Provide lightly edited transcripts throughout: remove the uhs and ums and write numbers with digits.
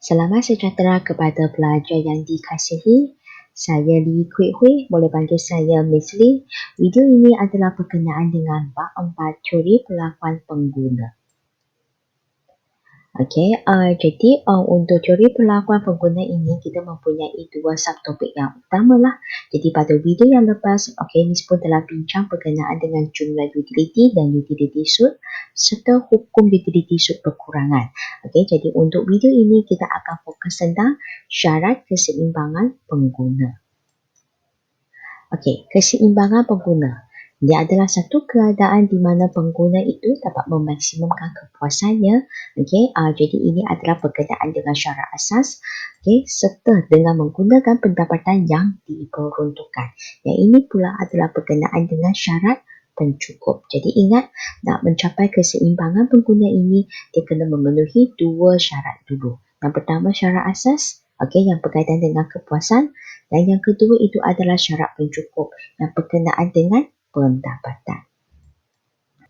Selamat sejahtera kepada pelajar yang dikasihi. Saya Lee Kui Hui, boleh panggil saya Miss Lee. Video ini adalah berkenaan dengan bab 4 teori perlakuan pengguna. Jadi untuk teori perlakuan pengguna ini kita mempunyai dua subtopik yang utama lah. Jadi pada video yang lepas, Miss pun telah bincang berkenaan dengan jumlah utility dan utility suit serta hukum utility suit perkurangan. Jadi untuk video ini kita akan fokus tentang syarat keseimbangan pengguna. Keseimbangan pengguna. Dia adalah satu keadaan di mana pengguna itu dapat memaksimumkan kepuasannya. Jadi ini adalah berkenaan dengan syarat asas, serta dengan menggunakan pendapatan yang diperuntukkan. Yang ini pula adalah berkenaan dengan syarat pencukup. Jadi ingat, nak mencapai keseimbangan pengguna ini, dia kena memenuhi dua syarat dulu. Yang pertama syarat asas, yang berkaitan dengan kepuasan, dan yang kedua itu adalah syarat pencukup yang berkenaan dengan pendapatan.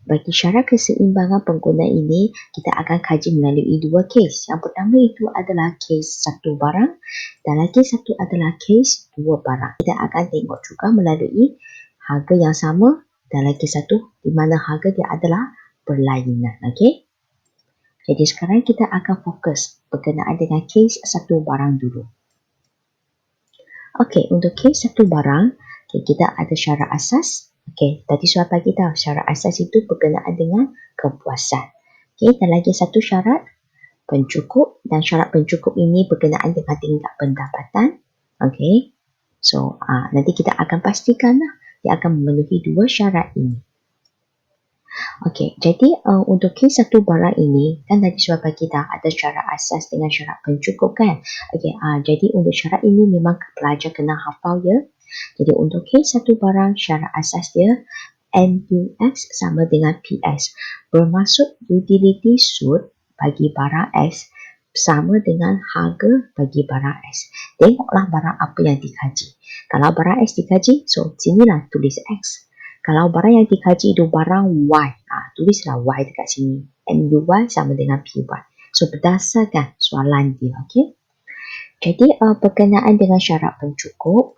Bagi syarat keseimbangan pengguna ini, kita akan kaji melalui dua kes. Yang pertama itu adalah kes satu barang dan lagi satu adalah kes dua barang. Kita akan tengok juga melalui harga yang sama dan lagi satu di mana harga dia adalah berlainan. Jadi sekarang kita akan fokus berkenaan dengan kes satu barang dulu. Untuk kes satu barang, kita ada syarat asas. Tadi soal bagi tahu syarat asas itu berkenaan dengan kepuasan. Dan lagi satu syarat pencukup, dan syarat pencukup ini berkenaan dengan tingkat pendapatan. Nanti kita akan pastikan dia akan memenuhi dua syarat ini. Jadi untuk kes satu barang ini, kan tadi soal bagi tahu ada syarat asas dengan syarat pencukup kan. Jadi untuk syarat ini memang pelajar kena hafal ya. Jadi untuk kes satu barang, syarat asas dia MUX sama dengan PS. Bermaksud utility suit bagi barang S sama dengan harga bagi barang S. Tengoklah barang apa yang dikaji. Kalau barang S dikaji, so sinilah tulis X. Kalau barang yang dikaji itu barang Y, tulislah Y dekat sini. MUY sama dengan PY. So berdasarkan soalan dia, Jadi berkenaan dengan syarat pencukup,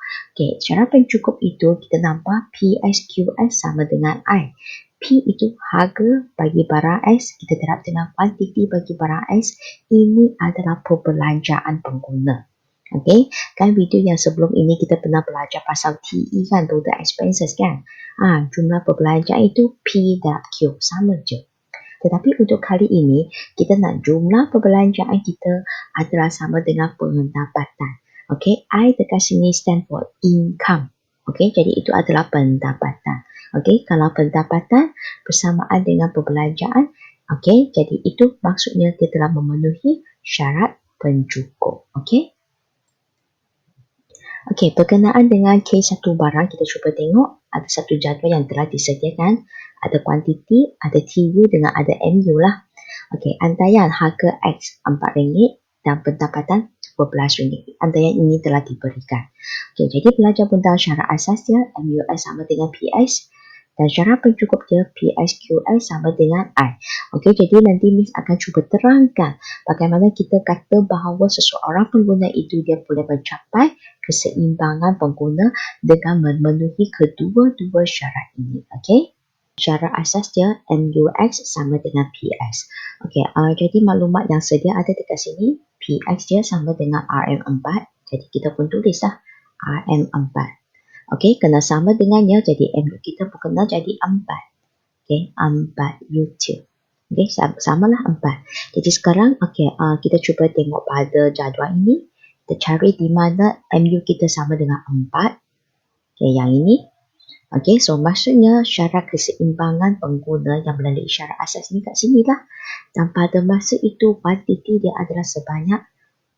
syarat pencukup itu kita nampak PSQS sama dengan I. P itu harga bagi barang S, kita terap dengan kuantiti bagi barang S. Ini adalah perbelanjaan pengguna. Kan video yang sebelum ini kita pernah belajar pasal TE kan, total expenses kan. Jumlah perbelanjaan itu P darab Q, sama je. Tetapi untuk kali ini, kita nak jumlah perbelanjaan kita adalah sama dengan pendapatan. I dekat sini stand for income. Jadi itu adalah pendapatan. Kalau pendapatan bersamaan dengan perbelanjaan, jadi itu maksudnya dia telah memenuhi syarat pencukup. Berkenaan dengan kes satu barang, kita cuba tengok ada satu jadual yang telah disediakan. Ada kuantiti, ada TU dengan ada MU lah. Antaian harga X RM4 dan pendapatan RM12. Antaian ini telah diberikan. Jadi pelajar pun tahu syarat asas dia MUS sama dengan PS dan syarat pencukup dia PSQS sama dengan I. Jadi nanti Miss akan cuba terangkan bagaimana kita kata bahawa seseorang pengguna itu dia boleh mencapai keseimbangan pengguna dengan memenuhi kedua-dua syarat ini. Syarat asas dia MUX sama dengan PS. Jadi maklumat yang sedia ada dekat sini. PX dia sama dengan RM4. Jadi kita pun tulislah RM4. Kena sama dengannya. Jadi MU kita pun kena jadi 4. 4 U2. Samalah 4. Jadi sekarang kita cuba tengok pada jadual ini. Kita cari di mana MU kita sama dengan 4. Yang ini. So maksudnya syarat keseimbangan pengguna yang melalui syarat asas ni kat sini lah. Dan pada masa itu kuantiti dia adalah sebanyak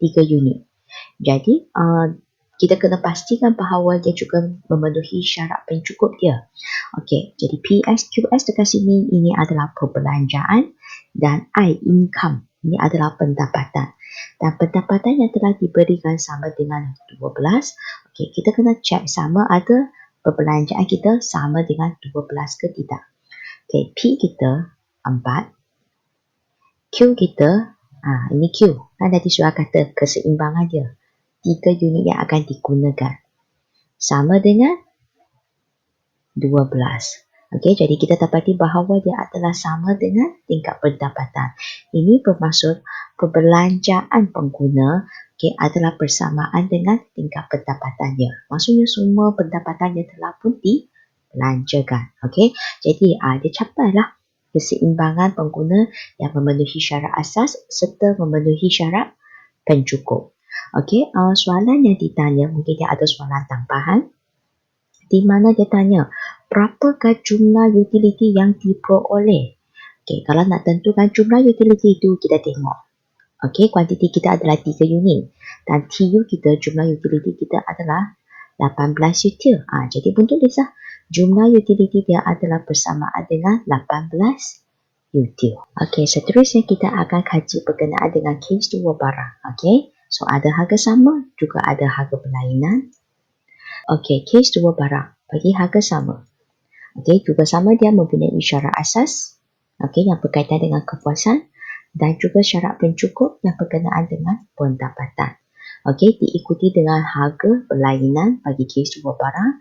3 unit. Jadi kita kena pastikan bahawa dia juga memenuhi syarat pencukup dia. Jadi PSQS dekat sini ini adalah perbelanjaan dan I income. Ini adalah pendapatan. Dan pendapatan yang telah diberikan sama dengan 12. Kita kena cek sama ada perbelanjaan kita sama dengan 12 ke tidak. P kita 4. Q kita, ini Q. Kan tadi sudah kata keseimbangan dia. 3 unit yang akan digunakan. Sama dengan 12. Okey, jadi kita dapati bahawa dia adalah sama dengan tingkat pendapatan. Ini bermaksud perbelanjaan pengguna adalah bersamaan dengan tingkat pendapatannya. Maksudnya semua pendapatannya telah pun dibelanjakan. Okey, jadi dia capailah keseimbangan pengguna yang memenuhi syarat asas serta memenuhi syarat pencukup. Okey, soalan yang ditanya, mungkin dia ada soalan tambahan di mana dia tanya berapakah jumlah utility yang diperoleh. Okey, kalau nak tentukan jumlah utility itu kita tengok. Okey, kuantiti kita adalah 3 unit dan TU kita, jumlah utility kita adalah 18 util. Jadi pun tulislah jumlah utility dia adalah bersamaan dengan 18 util. Okey, seterusnya kita akan kaji berkenaan dengan case 2 barang. Okey, so ada harga sama, juga ada harga berlainan. Okey, case 2 barang bagi harga sama. Okey, juga sama dia mempunyai syarat asas, okey, yang berkaitan dengan kepuasan dan juga syarat pencukup yang berkenaan dengan pendapatan. Okey, diikuti dengan harga berlainan bagi case 2 barang.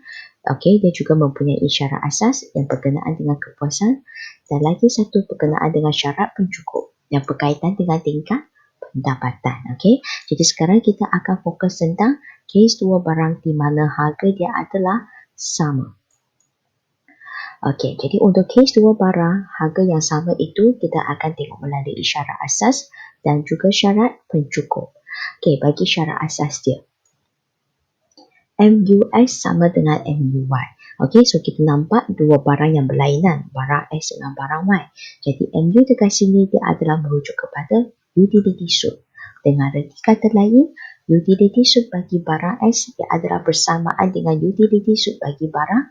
Okey, dia juga mempunyai syarat asas yang berkenaan dengan kepuasan dan lagi satu berkenaan dengan syarat pencukup yang berkaitan dengan tingkat pendapatan. Okey, jadi sekarang kita akan fokus tentang case 2 barang di mana harga dia adalah sama. Okey, jadi untuk case 2 barang, harga yang sama itu kita akan tengok melalui syarat asas dan juga syarat pencukup. Okey, bagi syarat asas dia, MUS sama dengan MUY. Okey, so kita nampak dua barang yang berlainan, barang S dengan barang Y. Jadi MU dekat sini dia adalah merujuk kepada utility suit. Dengan reti kata lain, utility suit bagi barang S dia adalah bersamaan dengan utility suit bagi barang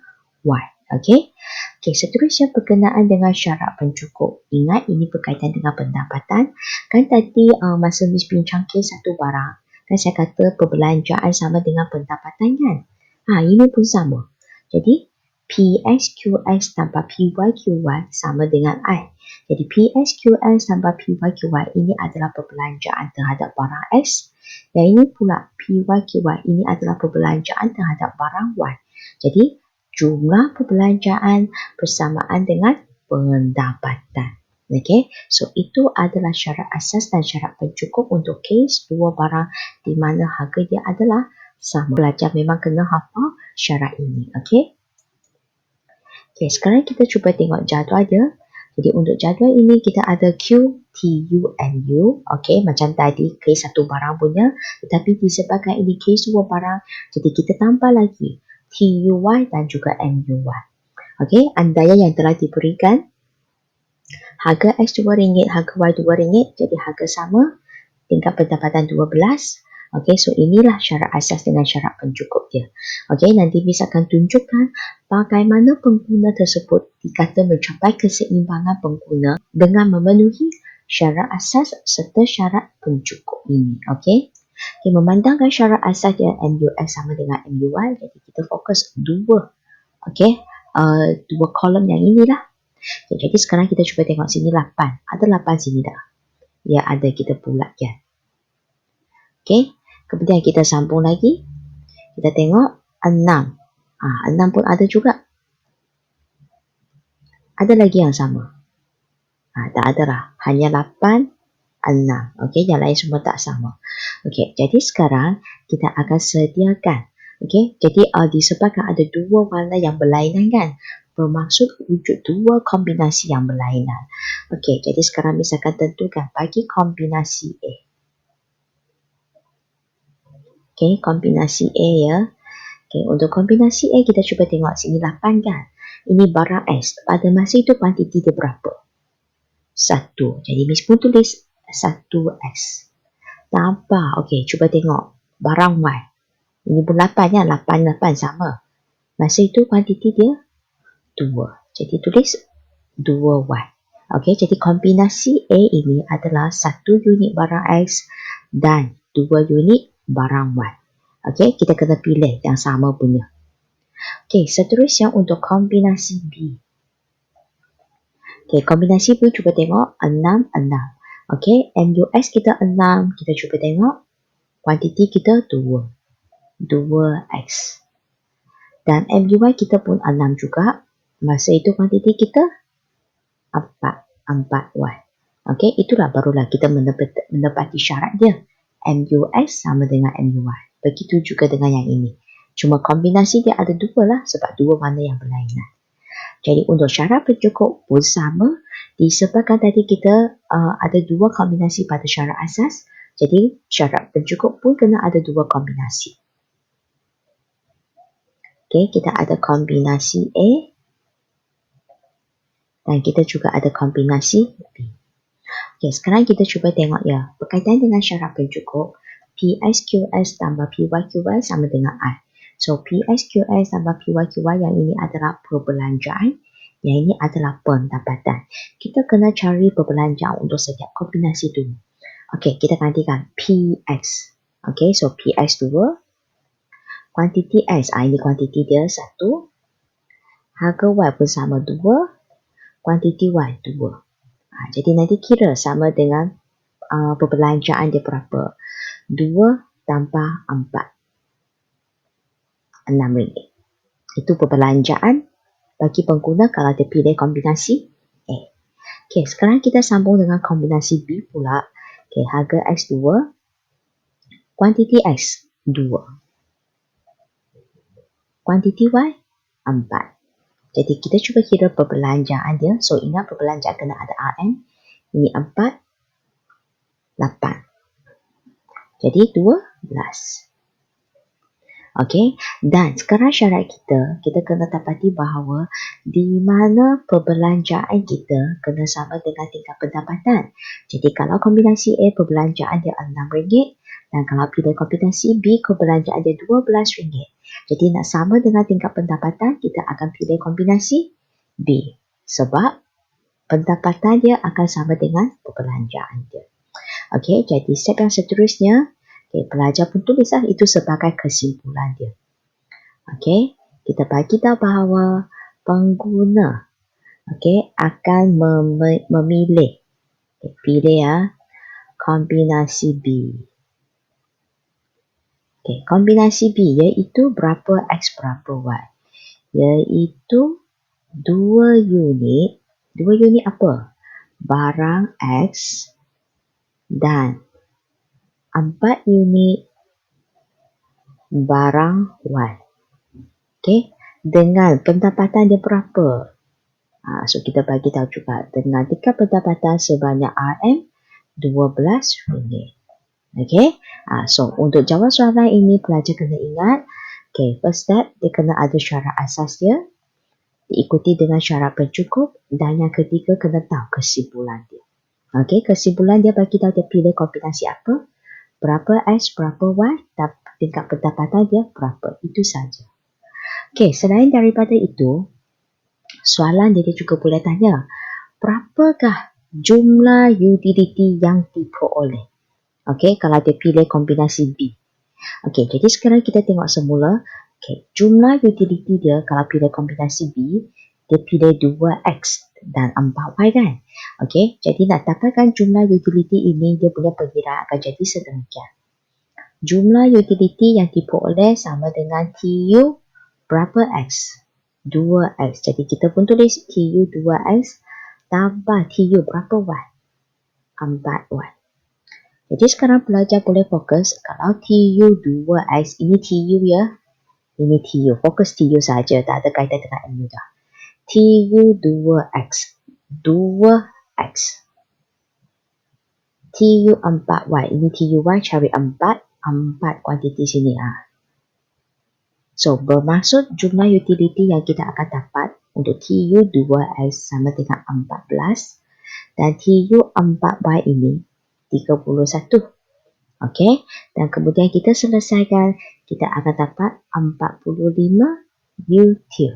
Y. Okey. Okey, seterusnya berkenaan dengan syarat pencukup. Ingat ini berkaitan dengan pendapatan. Kan tadi masa Miss bincang case satu barang, kan saya kata perbelanjaan sama dengan pendapatan kan? Ini pun sama. Jadi PSQS tambah PYQY sama dengan I. Jadi PSQS tambah PYQY ini adalah perbelanjaan terhadap barang S. Dan ini pula PYQY ini adalah perbelanjaan terhadap barang Y. Jadi jumlah perbelanjaan bersamaan dengan pendapatan. Okey, so itu adalah syarat asas dan syarat pencukup untuk case 2 barang di mana harga dia adalah sama. Pelajar memang kena hafal syarat ini. Okey. Okey, sekarang kita cuba tengok jadual dia. Jadi untuk jadual ini kita ada Q, T, U and U. Okey, macam tadi case 1 barang punya, tetapi disebabkan ini case 2 barang, jadi kita tambah lagi TUY dan juga MUY. Okey, andaian yang telah diberikan harga X RM2, harga Y RM2, jadi harga sama, tingkat pendapatan 12. Okey, so inilah syarat asas dengan syarat pencukup dia. Okey, nanti Miss akan tunjukkan bagaimana pengguna tersebut dikata mencapai keseimbangan pengguna dengan memenuhi syarat asas serta syarat pencukup ini. Okey. Okay, memandangkan syarat asas dia MUS sama dengan MUY, jadi kita fokus dua kolom yang inilah. Okay, jadi sekarang kita cuba tengok sini 8. Ada 8 sini dah. Ya, ada kita bulatkan. Okey, kemudian kita sambung lagi. Kita tengok 6. 6 pun ada juga. Ada lagi yang sama? Tak ada lah. Hanya 8, 6. Okey, yang lain semua tak sama. Okey, jadi sekarang kita akan sediakan. Okey, jadi disebabkan ada dua warna yang berlainan kan, bermaksud wujud dua kombinasi yang berlainan. Okey, jadi sekarang Miss akan tentukan bagi kombinasi A. Okey, kombinasi A ya. Okey, untuk kombinasi A kita cuba tengok sini 8 kan. Ini barang S. Pada masa itu kuantiti dia berapa? 1. Jadi Miss pun tulis 1S. Nampak? Okey, cuba tengok barang Y. Ini pun 8 ya, 8 sama. Masa itu kuantiti dia 2. Jadi tulis 2Y. Okey, jadi kombinasi A ini adalah 1 unit barang X dan 2 unit barang Y. Okey, kita kena pilih yang sama punya. Okey, seterusnya untuk kombinasi B. Okey, kombinasi B cuba tengok 6, 6. Okey, MUS kita 6. Kita cuba tengok. Kuantiti kita 2. 2X. Dan MUY kita pun 6 juga. Masa itu kuantiti kita 4. 4Y. Okey, itulah barulah kita mendapati syarat dia. MUS sama dengan MUY. Begitu juga dengan yang ini. Cuma kombinasi dia ada 2 lah sebab 2 warna yang berlainan. Jadi untuk syarat pencukup pun sama. Disebabkan tadi kita ada 2 kombinasi pada syarat asas. Jadi syarat pencukup pun kena ada 2 kombinasi. Okey, kita ada kombinasi A. Dan kita juga ada kombinasi B. Okey, sekarang kita cuba tengok ya. Berkaitan dengan syarat pencukup, PSQS tambah PYQY sama dengan I. So, PSQS tambah PYQY yang ini adalah perbelanjaan. Yang ini adalah pendapatan. Kita kena cari perbelanjaan untuk setiap kombinasi dulu. Okey, kita gantikan PX. Okey, so PX 2. Kuantiti X, ini kuantiti dia 1. Harga Y pun sama 2. Kuantiti Y 2. Jadi nanti kira sama dengan perbelanjaan dia berapa. 2 tambah 4. RM6. Itu perbelanjaan bagi pengguna kalau dia pilih kombinasi A. Okey, sekarang kita sambung dengan kombinasi B pula. Okey, harga X 2. Kuantiti X 2. Kuantiti Y 4. Jadi kita cuba kira perbelanjaan dia. So ingat perbelanjaan kena ada RM. Ini 4. 8. Jadi 12. Okey, dan sekarang syarat kita kena dapati bahawa di mana perbelanjaan kita kena sama dengan tingkat pendapatan. Jadi kalau kombinasi A perbelanjaan dia RM6 dan kalau pilih kombinasi B perbelanjaan dia RM12. Jadi nak sama dengan tingkat pendapatan, kita akan pilih kombinasi B. Sebab pendapatan dia akan sama dengan perbelanjaan dia. Okey, jadi step yang seterusnya, pelajar pun tulislah itu sebagai kesimpulan dia. Okey, kita bagi tahu bahawa pengguna akan memilih pilih kombinasi B. Kombinasi B iaitu berapa X berapa Y. Iaitu 2 unit. 2 unit apa? Barang X dan 4 unit barang Y. Okey, dengan pendapatan dia berapa? So kita bagi tahu juga dengan tingkat pendapatan sebanyak RM12. Okey, so untuk jawab soalan ini pelajar kena ingat, first step dia kena ada syarat asas dia, diikuti dengan syarat pencukup dan yang ketiga kena tahu kesimpulan dia. Okey, kesimpulan dia bagi tahu dia pilih kombinasi apa, berapa X, berapa Y, dan tingkat pendapatan dia berapa. Itu saja. Okey, selain daripada itu, soalan dia juga boleh tanya, berapakah jumlah utility yang diperoleh? Okey, kalau dia pilih kombinasi B. Okey, jadi sekarang kita tengok semula. Okey, jumlah utility dia kalau pilih kombinasi B, dia pilih 2X dan 4Y kan? Okey, jadi nak dapatkan jumlah utility ini, dia punya perkiraan akan jadi sedemikian. Jumlah utility yang diperoleh sama dengan TU berapa X? 2X. Jadi kita pun tulis TU 2X tambah TU berapa Y? 4Y. Jadi sekarang pelajar boleh fokus kalau TU 2X, ini TU ya. Ini TU, fokus TU saja, tak ada kaitan dengan MU dah. TU 2X, 2X. TU 4Y, ini TU Y cari 4 kuantiti sini. So, bermaksud jumlah utility yang kita akan dapat untuk TU 2X sama dengan 14 dan TU 4Y ini 31. Okey, dan kemudian kita selesaikan, kita akan dapat 45 util.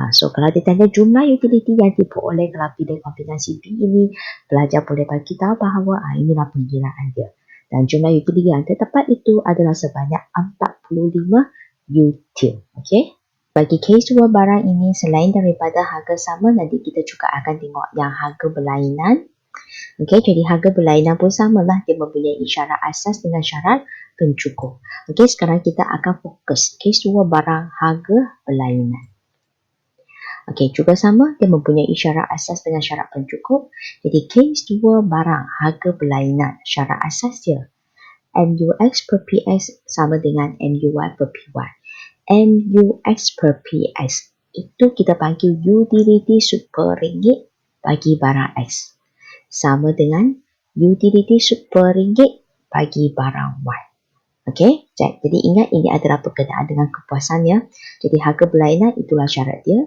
So, kalau ditanya jumlah utility yang diperoleh kalau pilih kombinasi B ini, pelajar boleh bagi tahu bahawa inilah pengiraan dia. Dan jumlah utility yang terdapat itu adalah sebanyak 45 util. Okey. Bagi case 2 barang ini, selain daripada harga sama, nanti kita juga akan tengok yang harga berlainan. Okey, jadi harga berlainan pun samalah. Dia mempunyai syarat asas dengan syarat pencukup. Okey, sekarang kita akan fokus kes 2 barang harga berlainan. Okey, juga sama, dia mempunyai syarat asas dengan syarat pencukup. Jadi, kes 2 barang harga berlainan, syarat asas dia MUX per PS sama dengan MUY per PY. MUX per PS itu kita panggil utility sud per ringgit bagi barang X sama dengan utility sud per ringgit bagi barang Y. Okey, jadi ingat ini adalah berkenaan dengan kepuasannya. Jadi harga berlainan itulah syarat dia.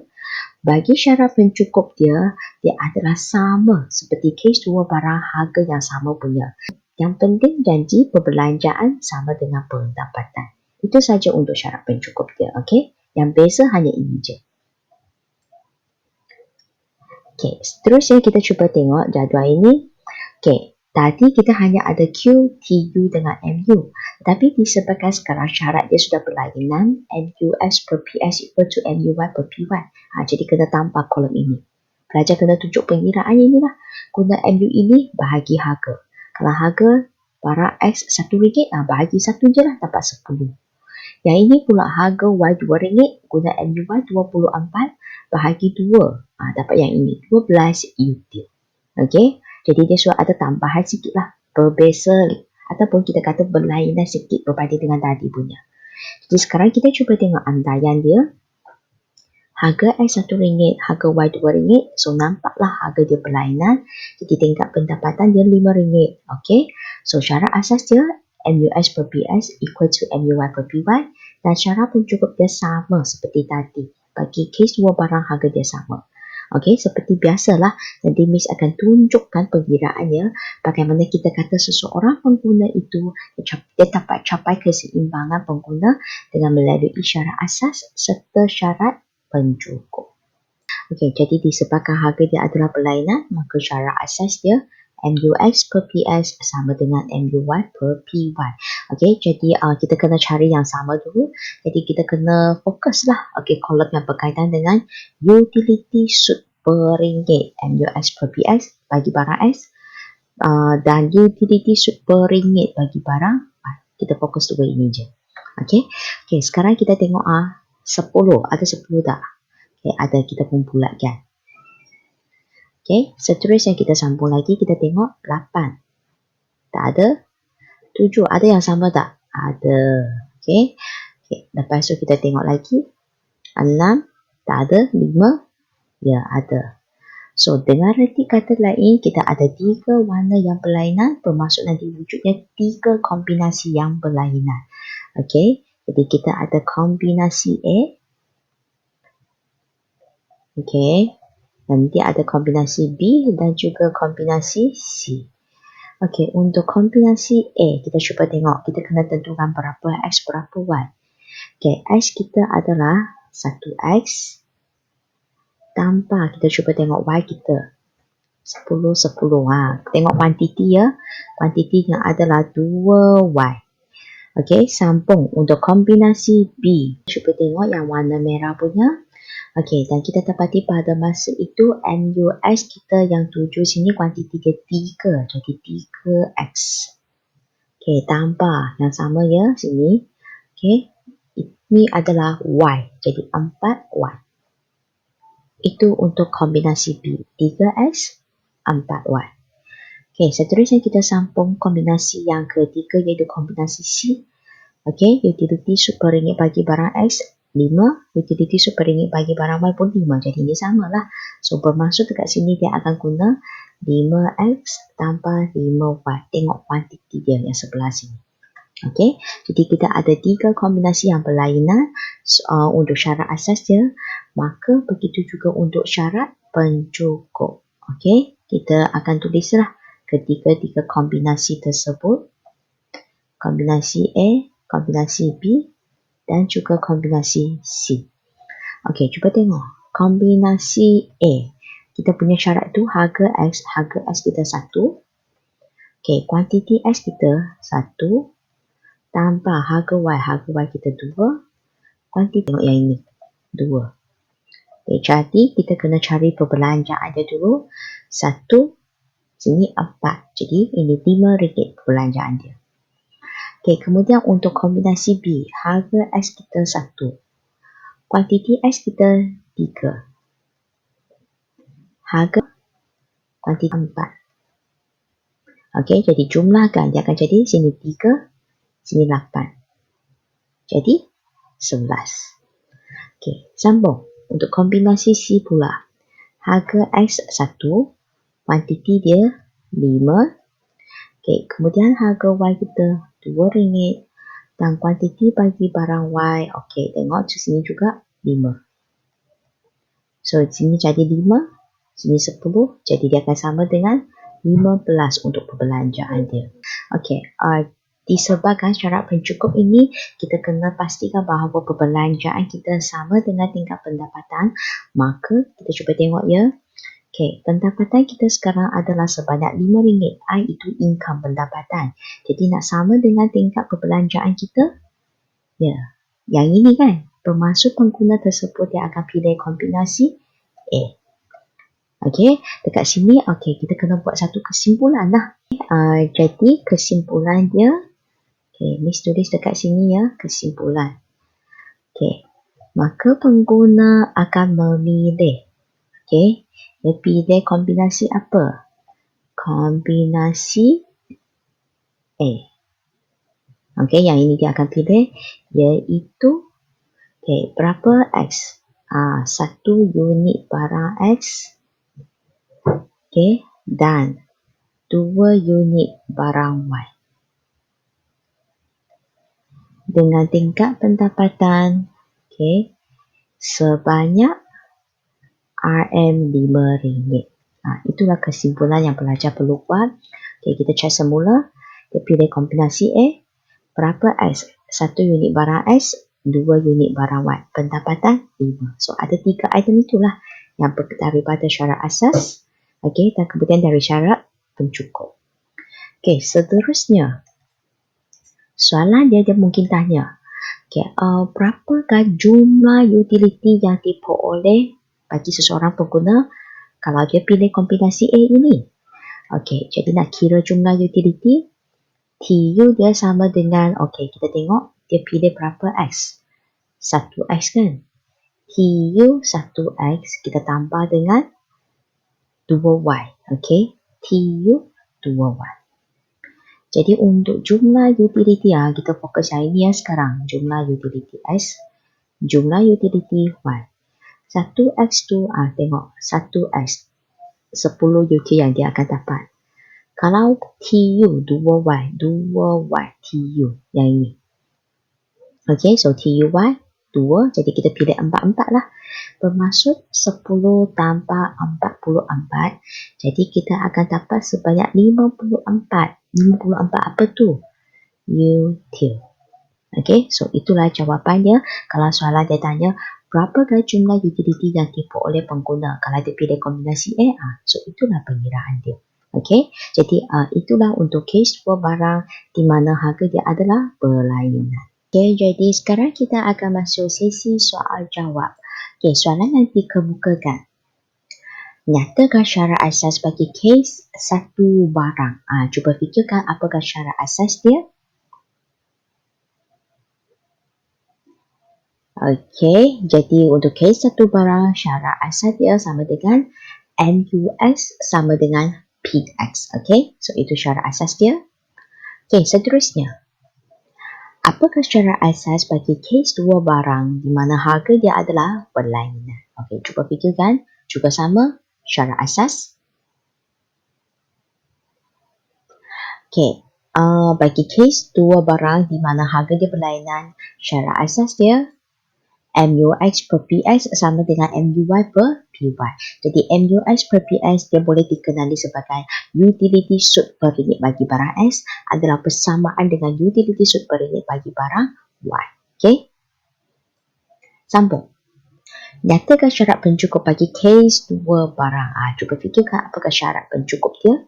Bagi syarat pencukup dia adalah sama seperti kes 2 barang harga yang sama punya. Yang penting janji perbelanjaan sama dengan pendapatan. Itu saja untuk syarat pencukup dia, okey? Yang beza hanya ini je. Okey, seterusnya kita cuba tengok jadual ini. Okey, tadi kita hanya ada Q, TU dengan MU. Tapi disebabkan sekarang syarat dia sudah berlainan, MUS per PS equal to MUY per PY. Jadi kena tambah kolom ini. Pelajar kena tunjuk pengiraan inilah. Guna MU ini bahagi harga. Kalau harga barang X RM1, bahagi 1 je lah, dapat 10. Yang ini pula harga Y RM2, guna MUY 24, bahagi 2. Dapat yang ini, 12 util. Okey, jadi dia sudah ada tambahan sikit lah, berbeza ataupun kita kata berlainan sikit berbanding dengan tadi punya. Jadi sekarang kita cuba tengok andaian dia. Harga X RM1, harga Y RM2, so nampaklah harga dia berlainan. Jadi tingkat pendapatan dia RM5. Okey, so syarat asas dia MUS per PS equal to MUY per PY dan syarat pencukup dia sama seperti tadi. Bagi kes 2 barang harga dia sama. Okey, seperti biasalah, nanti Miss akan tunjukkan pengiraannya bagaimana kita kata seseorang pengguna itu dia dapat capai keseimbangan pengguna dengan melalui syarat asas serta syarat pencukup. Okey, jadi disebabkan harga dia adalah berlainan, maka syarat asas dia MUX per PS sama dengan MUY per PY. Okey, jadi kita kena cari yang sama dulu. Jadi kita kena fokuslah. Okey, kolom yang berkaitan dengan utility sud per ringgit MUX per PS bagi barang X dan utility sud per ringgit bagi barang Y. Kita fokus dua ini je. Okey, sekarang kita tengok 10. Ada 10 tak? Okay, ada, kita pun bulatkan. Okey, seterusnya kita sambung lagi, kita tengok 8. Tak ada? 7, ada yang sama tak? Ada. Okey. Lepas tu kita tengok lagi. 6, tak ada? 5, ya ada. So, dengan reti kata lain, kita ada 3 warna yang berlainan, bermaksud nanti wujudnya 3 kombinasi yang berlainan. Okey, jadi kita ada kombinasi A. Okey, nanti ada kombinasi B dan juga kombinasi C. Okey, untuk kombinasi A, kita cuba tengok. Kita kena tentukan berapa X, berapa Y. Okey, X kita adalah 1X. Tanpa kita cuba tengok Y kita. 10, 10. Tengok kuantiti ya. Kuantitinya adalah 2Y. Okey, sambung untuk kombinasi B. Cuba tengok yang warna merah punya. Okey, dan kita dapati pada masa itu MUX kita yang 7 sini kuantiti dia 3. Jadi 3X. Okey, tambah yang sama ya sini. Okey, ini adalah Y. Jadi 4Y. Itu untuk kombinasi B. 3X, 4Y. Okey, seterusnya kita sambung kombinasi yang ketiga iaitu kombinasi C. Okey, utility sud per ringgit bagi barang X 5, utility sud per ringgit bagi barang Y pun 5. Jadi ini samalah. So bermaksud dekat sini dia akan guna 5X tambah 5Y. Tengok kuantiti dia yang sebelah sini. Okey, jadi kita ada 3 kombinasi yang berlainan untuk syarat asas dia. Maka begitu juga untuk syarat pencukup. Okey, kita akan tulislah ketiga-tiga kombinasi tersebut. Kombinasi A, kombinasi B dan juga kombinasi C. Okey, cuba tengok. Kombinasi A. Kita punya syarat tu harga X kita 1. Okey, kuantiti X kita 1. Tambah harga Y kita 2. Kuantiti tengok yang ini. 2. Okey, jadi kita kena cari perbelanjaan dia dulu. 1 Sini 4. Jadi ini RM5 perbelanjaan dia. Okey, kemudian untuk kombinasi B, harga X kita 1. Kuantiti X kita 3. Harga kuantiti 4. Okey, jadi jumlahkan. Dia akan jadi sini 3, sini 8. Jadi 11. Okey, sambung. Untuk kombinasi C pula. Harga X 1, kuantiti dia 5. Okey, kemudian harga Y kita RM2 dan kuantiti bagi barang Y, okey, tengok di sini juga 5. So, sini jadi 5, sini 10, jadi dia akan sama dengan 15 untuk perbelanjaan dia. Okey, disebabkan syarat pencukup ini, kita kena pastikan bahawa perbelanjaan kita sama dengan tingkat pendapatan, maka kita cuba tengok ya. Okey, pendapatan kita sekarang adalah sebanyak RM5. I itu income pendapatan. Jadi nak sama dengan tingkat perbelanjaan kita, ya, yang ini kan. Pemasuk pengguna tersebut yang akan pilih kombinasi A. Okey, dekat sini, okey, kita kena buat satu kesimpulan lah. Jadi kesimpulan dia, okey, Miss tulis dekat sini ya, kesimpulan. Okey, maka pengguna akan memilih. Okey, dia pilih kombinasi apa? Kombinasi A. Okey, yang ini dia akan pilih iaitu berapa X? 1 unit barang X. Okey, dan 2 unit barang Y. Dengan tingkat pendapatan sebanyak RM5. Itulah kesimpulan yang pelajar perlu buat. Okey, kita cek semula. Dia pilih kombinasi A. Berapa X? 1 unit barang X, 2 unit barang Y. Pendapatan 5. So, ada 3 item itulah yang daripada syarat asas. Okey, dan kemudian dari syarat pencukup. Okey, seterusnya. Soalan dia mungkin tanya. Okey, berapakah jumlah utility yang diperoleh bagi seseorang pengguna kalau dia pilih kombinasi A ini? Okey, jadi nak kira jumlah utility, TU dia sama dengan, okey, kita tengok dia pilih berapa X? 1X kan? TU 1X kita tambah dengan 2Y. Okey, TU 2Y. Jadi untuk jumlah utility, kita fokus yang ini ya sekarang. Jumlah utility X, jumlah utility Y. 1X tu, tengok 1X 10 UT yang dia akan dapat. Kalau TU 2Y, 2Y TU yang ini. Okey, so TUY 2, jadi kita pilih 44 lah. Bermaksud 10 tambah 44, jadi kita akan dapat sebanyak 54. 54 apa tu? UT. Okey, so itulah jawapannya. Kalau soalan dia tanya, berapakah jumlah utility yang diperoleh pengguna kalau dia pilih kombinasi A? So itulah pengiraan dia. Okey, jadi itulah untuk case 2 barang di mana harga dia adalah berlainan. Okey, jadi sekarang kita akan masuk sesi soal jawab. Okey, soalan yang dikemukakan. Nyatakan syarat asas bagi case 1 barang. Cuba fikirkan apakah syarat asas dia? Okey, jadi untuk case 1 barang, syarat asas dia sama dengan MUX sama dengan PX. Okey, so itu syarat asas dia. Okey, seterusnya. Apakah syarat asas bagi case 2 barang di mana harga dia adalah berlainan? Okey, cuba fikirkan. Juga sama syarat asas. Okey, bagi case 2 barang di mana harga dia berlainan, syarat asas dia MUX per PX sama dengan MUY per PY. Jadi MUX per PX dia boleh dikenali sebagai utility suit per ringgit bagi barang X adalah bersamaan dengan utility suit per ringgit bagi barang Y. Okey? Sambung. Nyatakan syarat pencukup bagi case 2 barang. Cuba fikirkan apakah syarat pencukup dia?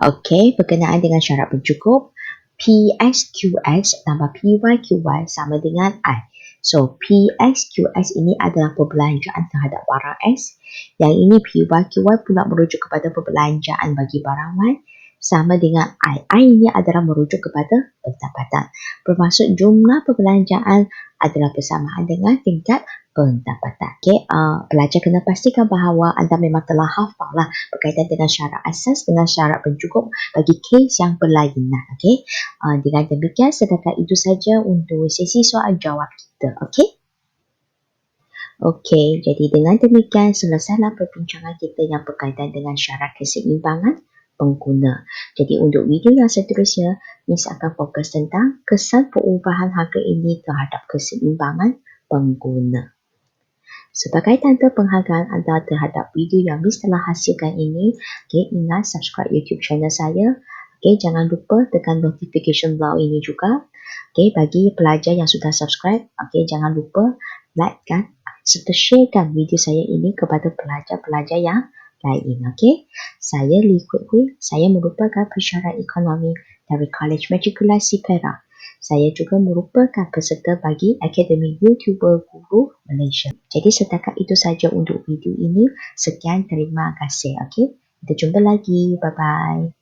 Okey, berkenaan dengan syarat pencukup, PXQX tambah PYQY sama dengan I. So, PX, QX ini adalah perbelanjaan terhadap barang X. Yang ini PY, QY pula merujuk kepada perbelanjaan bagi barang Y. Sama dengan I. I ini adalah merujuk kepada pendapatan. Bermaksud jumlah perbelanjaan adalah bersamaan dengan tingkat pendapatan. Okay, pelajar kena pastikan bahawa anda memang telah hafal lah berkaitan dengan syarat asas dengan syarat pencukup bagi kes yang berlainan. Okay, dengan demikian setakat itu saja untuk sesi soal jawab kita. Okay. Okey, jadi dengan demikian selesailah perbincangan kita yang berkaitan dengan syarat keseimbangan pengguna. Jadi untuk video yang seterusnya, Miss akan fokus tentang kesan perubahan harga ini terhadap keseimbangan pengguna. Sebagai tanda penghargaan anda terhadap video yang Miss telah hasilkan ini, okay, ingat subscribe YouTube channel saya. Okay, jangan lupa tekan notification bell ini juga. Okay, bagi pelajar yang sudah subscribe, okay, jangan lupa like kan serta sharekan video saya ini kepada pelajar-pelajar yang lain. Okay, saya Lee Kwek Hui. Saya merupakan pensyarah ekonomi dari College Matrikulasi Perak. Saya juga merupakan peserta bagi Akademi YouTuber Guru Malaysia. Jadi setakat itu saja untuk video ini. Sekian, terima kasih. Okay, kita jumpa lagi. Bye-bye.